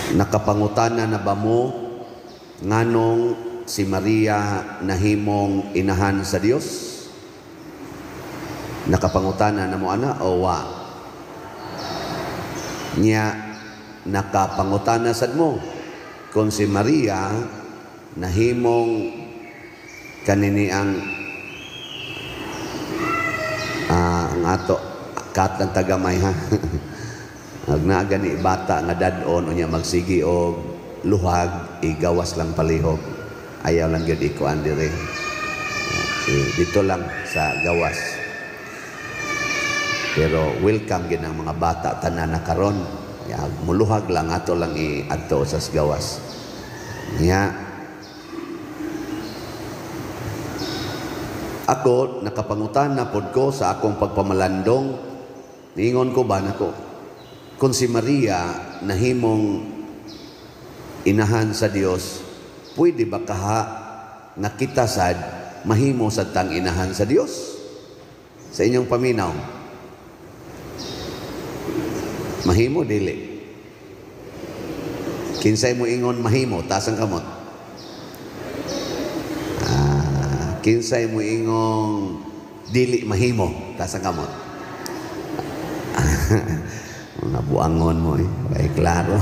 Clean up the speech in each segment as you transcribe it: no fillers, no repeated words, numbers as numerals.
Nakapangutana na ba mo nganong si Maria nahimong inahan sa Dios? Nakapangutana na mo ana o wa? Nya nakapangutana sad mo kung si Maria nahimong kanini ang ato katang tagamay ha. Ag naa gani bata nga dad-on unya magsigi og luhag igawas lang palihog. Ayaw lang gyud ikuan dire. Dito lang sa gawas. Pero welcome gyud ang mga bata tanan na karon. Muluhag lang ato lang iadto sa gawas. Nya ako nakapangutan na pod ko sa akong pagpamalandong, niingon ko ba nako kung si Maria nahimong inahan sa Dios, pwede ba kaha nga kita sad mahimo sad tang inahan sa Dios? Sa inyong paminaw, mahimo dili? Kinsay mo ingon mahimo, taas ang kamot. Kinsay mo ingong dili mahimo, taas ang kamot. Mga buangon mo kay klaro.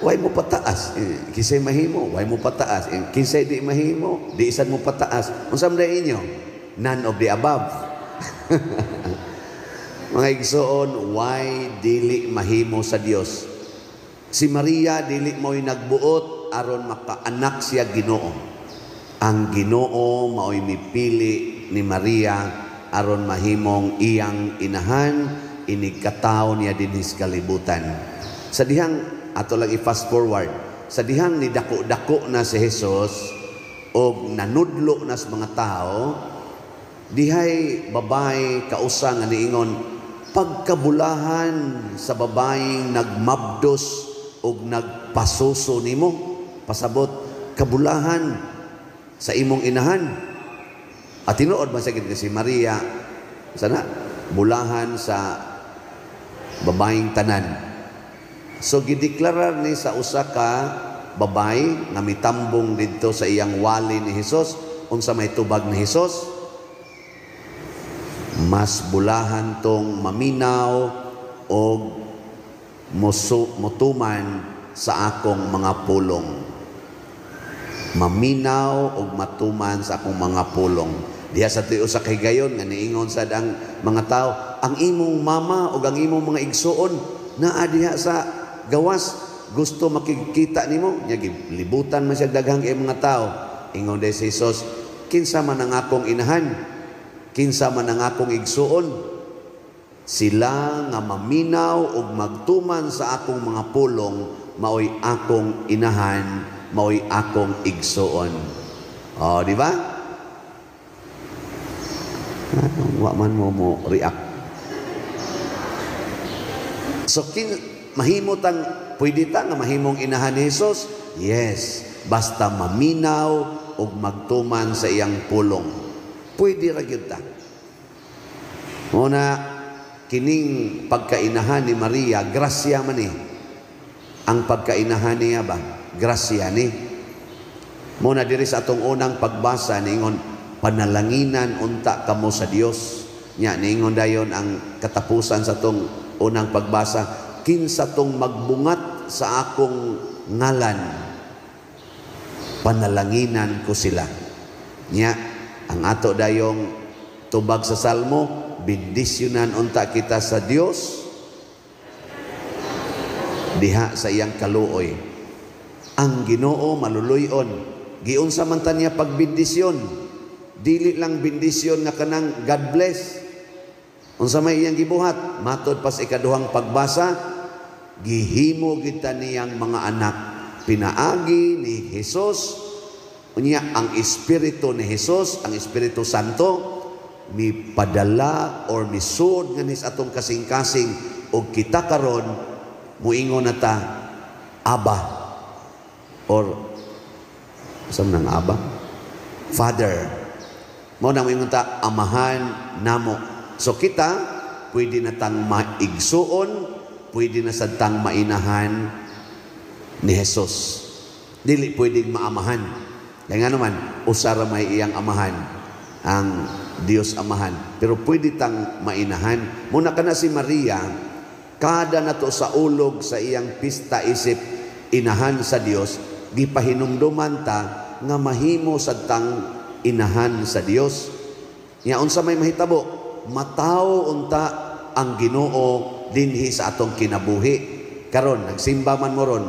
Way mo pataas. Kinsay mahimo, way mo pataas. Kinsay di mahimo, di isan mo pataas. Unsam day inyo? None of the above. Mga igsoon, why dili mahimo sa Dios? Si Maria dili mo'y nagbuot aron makaanak siya Ginoo. Ang Ginoo mao'y mipili ni Maria aron mahimong iyang inahan, inikataw niya din his kalibutan. Sa dihang, ato lang i-fast forward, sa dihang ni dako-dako na si Jesus o nanudlo na sa mga tao, dihay babae kausa nga niingon, pagkabulahan sa babaeng nagmabdos o nagpasuso nimo, pasabot, kabulahan sa imong inahan. At tinuod man sa si Maria, sana, bulahan sa babaeng tanan. So gideklarar ni sa usa ka babae nga mitambong didto sa iyang wali ni Hesus, unsa may tubag ni Hesus, mas bulahan tong maminaw o mutuman sa akong mga pulong. Maminaw o matuman sa akong mga pulong. Diha sa tuyo sa kahigayon nga niingon sad ang mga tao, ang imong mama o ang imong mga igsuon naa diha sa gawas, gusto makikita nimo. Nya libutan man siya daghang kay mga tao. Ingon day si Jesus, kinsa man ang akong inahan, kinsa man ang akong igsuon, sila nga maminaw o magtuman sa akong mga pulong, maoy akong inahan, maoy akong igsuon. O, di ba? Wa man mo react. So, mahimo tang, pwede ta nga mahimong inahan ni Jesus? Yes. Basta maminaw o magtuman sa iyang pulong. Pwede ra gyud ta. Muna, kining pagkainahan ni Maria, grasya man eh. Ang pagkainahan niya ba? Grasya ni. Muna diri sa atong unang pagbasa, niingon, panalanginan unta kamo sa Dios. Nya niingon dayon ang katapusan sa atong unang pagbasa, kinsa tong magbungat sa akong ngalan, panalanginan ko sila. Nya ang ato dayong tubag sa Salmo, bendisyonan unta kita sa Dios diha sa iyang kaluoy. Ang Ginoo maluluyon. Giunsa man ta niya pagbendisyon? Dili lang bendisyon nga kanang God bless. Unsa may iyang gibuhat? Matod pa sa ikaduhang pagbasa, gihimo kita niyang mga anak. Pinaagi ni Jesus, unya ang Espiritu ni Jesus, ang Espiritu Santo, mipadala or misud nga nis atong kasing-kasing o kita karon muingon na ta Abba or saan nang Abba? Father. Mo nang muingon ta amahan namo. So kita pwede na tang maigsuon, pwede na sad tang mainahan ni Jesus. Dili pwedeng maamahan. Kaya nga naman, usara may iyang amahan, ang Diyos amahan. Pero pwede tang mainahan. Muna ka na si Maria, kada na to sa ulog sa iyang pista isip, inahan sa Diyos, gipahinumduman ta nga mahimo sa tang inahan sa Diyos. Nya unsa may mahitabo, mataw unta ang Ginoo dinhi sa atong kinabuhi. Karon nagsimba man mo ron,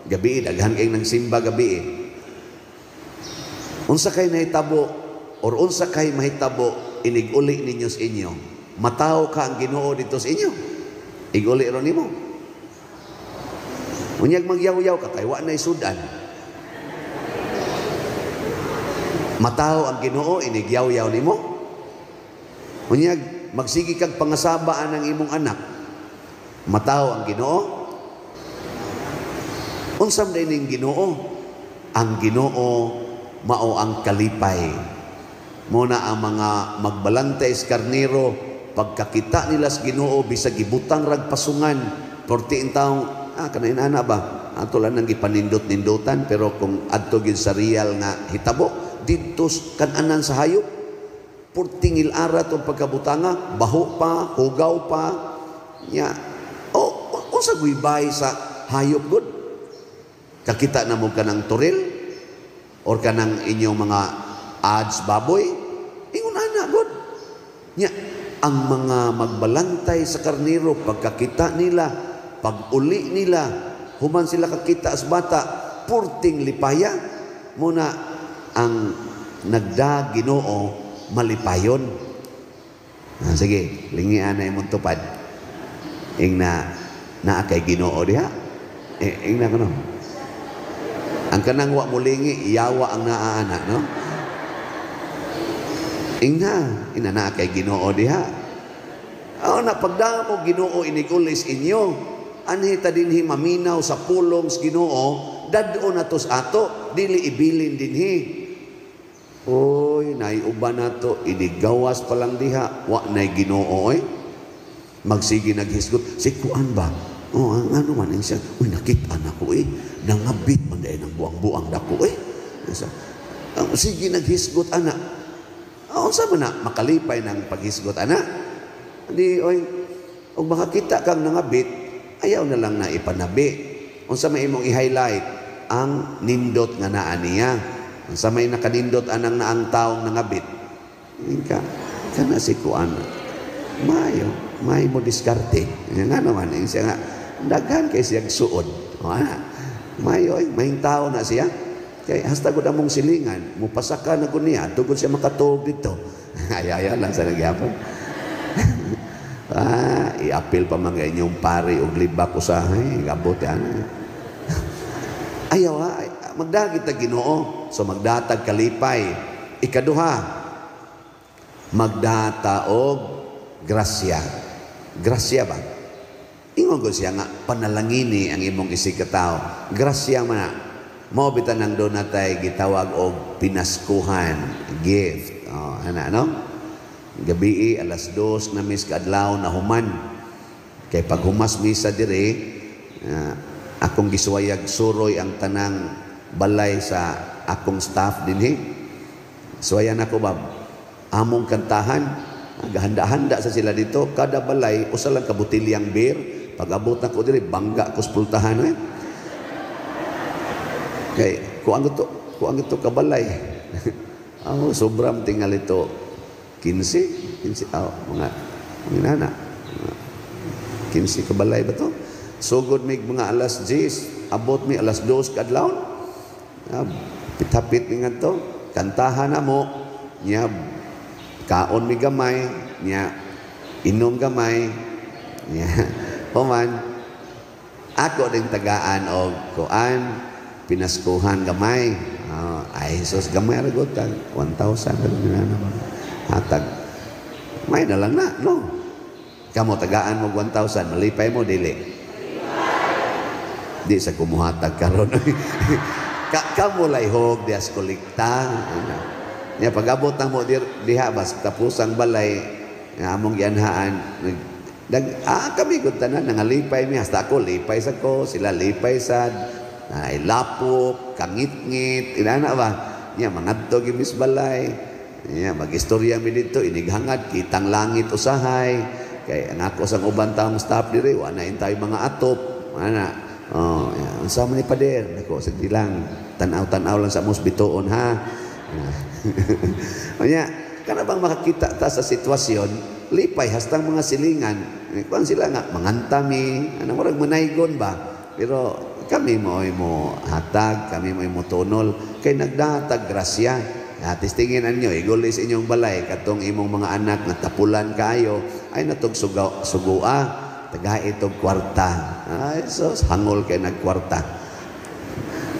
gabi daghan kay nang simba gabi. Unsa kay nahitabo or unsa kay mahitabo inig-uli ninyo sa inyo, mataw ka ang Ginoo dito sa inyo, iguli ron nimo. Unyag magyaw-yaw ka kay wa nay sudan, mataw ang Ginoo inigyaw-yaw nimo. Unyag magsigi kag pangasabaan ang imong anak, mataw ang Ginoo. Unsam dining Ginoo? Ang Ginoo mao ang kalipay. Muna ang mga magbalantay sa karnero, pagkakita nila sa Ginoo bisag gibutang rag pasungan 40 taong kanain ana ba ato lang nang gipanindot-nindotan, pero kung adto gyud sa real nga hitabo didto kan-anan sa hayop, 40 ara tong pagkabutanga, baho pa, hugaw pa nya. Unsa guybay sa hayop gud? Kakita na mo kanang turil or kanang inyong mga ads baboy, ingon ana god nya. Ang mga magbalantay sa karnero, pagkakita nila, pag-uli nila, human sila kakita as bata, purting lipaya. Muna ang nagda Ginoo malipayon. Sige, lingian na imong tupad ing na kay Ginoo diha. Ing na kuno ang kanang wa mulingi iyawa ang naaana, no? Ina na kay Ginoo diha. Na pagdaan ko Ginoo inigulis inyo, anhita dinhi maminaw sa pulong sa Ginoo, dadon natos ato, dili ibilin dinhi. Oy, naiuban nato, inigawas pa lang diha, wa nay Ginoo magsige naghisgot, si kuan ba? Ano man siya, nakita na ko nangabit man dahil ng buang-buang dako sige naghisgot ana. Unsa man na makalipay ng paghisgot ana? Di og makakita kang nangabit, ayaw na lang na ipanabi. Unsa may imong i-highlight? Ang nindot nga naa niya. Unsa may nakanindot anang naang taong nangabit? Kana si kuan. May mo diskarte. Nga naman siya nga daghan kay siya suod. May tao na siya. Kay hasta gud among silingan, mupasaka na gud niya, tugod siya makatuog dito. Ayaya lang sa nagyapon. I-appeal pa mga inyong pari og libak usahay, gabot yan. Ayaw magdagit ta Ginoo, so magdatag kalipay. Ikaduha, magdata og grasya. Grasya ba? Ingon ko siya nga, panalangini ang imong isikataw. Grasya man na. Mao bitan nang doon natay gitawag og pinaskuhan, gift. No? Gabi alas 2 na mis kaadlaw na human. Kay pag humas misa dire, akong gisuwayag suroy ang tanang balay sa akong staff dinhi. Suwayan ako ba? Among kantahan, gahanda-handa sa sila dito, kada balay usa lang ka botilyang beer. Pag abot na ko dire, bangga ko sa pultahan kay kuang ito kabalay. Sobrang tingal ito 15 mga nana 15 kabalay ba to? Sugod mig mga alas 10, abot mi alas 2 kadlaw. Pitapit mi ngadto, kantahan na mo nya, kaon mi gamay nya, inom gamay nya. Human ako ding tagaan og kuan pinaskuhan gamay. Ay sus gamay ragot 1,000 hatag may na lang na, no? Kamo tagaan mo 1,000, malipay mo dili di sa kumuhatag karon. Kamo layhog di as kolekta nya pag-abot na mo diha bas tapusang balay nga among gianhaan kami gud tanan nangalipay mi, hasta ako lipay sa ko, sila lipay sad. ay lapok, kangit-ngit, inana ba? Nya mangadto gimis balay. Nya magistorya mi dito inighangad kitang langit usahay. Kay nako sang uban taong staff dire wa na intay mga atop. Ana. Oh, ya, unsa man ni pader? Nako sige lang. Tanaw-tanaw lang sa musbitoon ha. Nya kana bang makakita ta sa sitwasyon, lipay hastang mga silingan. Kuan sila nga mangantami, anong murag manaygon ba? Pero kami mo hatag, kami mo tunol kay nagdatag grasya. Tistingin anyo igulis inyong balay katong imong mga anak nga tapulan kayo ay natog sugua taga itog kwarta. Ay sos hangol kay nagkwarta.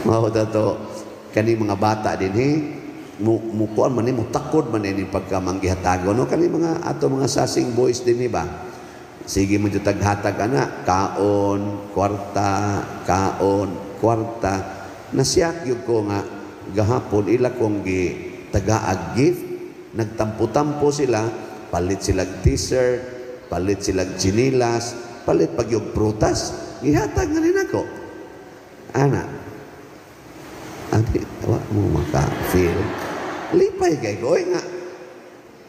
Mao dato kani mga bata dinhi mukuan man ni mutakod man ni pagkamanggihatagon no kani mga ato mga sasing boys dinhi ba. Sige mo taghatag ana kaon kwarta nasyak yun ko nga gahapon ila kong gi taga-ag gift nagtampo-tampo sila palit sila t-shirt palit sila chinilas palit pag yung prutas gihatag nga rin ako ana adi wa mo maka-feel lipay kay ko nga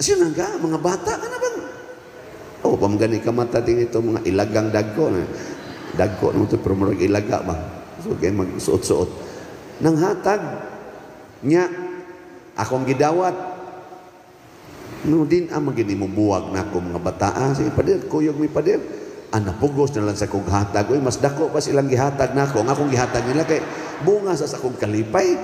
sino nga mga bata ka na bang oh, pamgani ka mata din ito mga ilagang dagko na dagko nung ito pero murag ilaga ba so kaya magsuot-suot nang hatag nya akong gidawat no din magini mo buwag na ako mga bataa sige pader kuyog mi pader pugos na lang sa kong hatag oy mas dako pa silang gihatag na ako ang akong gihatag nila kay bunga sa akong kalipay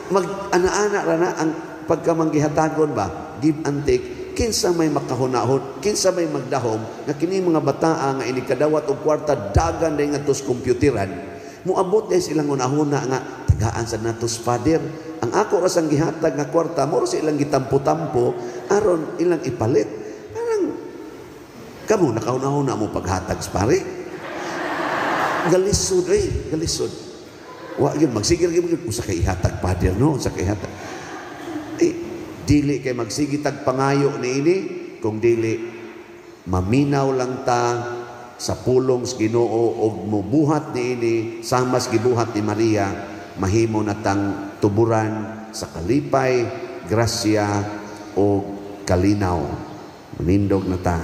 mag ana-ana ra na ang pagkamanggihatagon ba give and take kinsa may makahunahon, kinsa may magdahom nga kini mga bataa nga inikadawat og kwarta dagan day ngadtos kompyuteran muabot day silang hunahuna nga tagaan sa natos father ang ako ra sang gihatag nga kwarta mo sa ilang gitampo-tampo aron ilang ipalit parang kamo nakahunahuna mo paghatag pare galisod galisod wa gyud magsigil gyud usa kay ihatag father no usa kay ihatag dili kay magsigitag pangayo niini kung dili maminaw lang ta sa pulong sa Ginoo og mubuhat niini samas gibuhat ni Maria mahimo natang tuburan sa kalipay, grasya o kalinaw. Manindog na ta.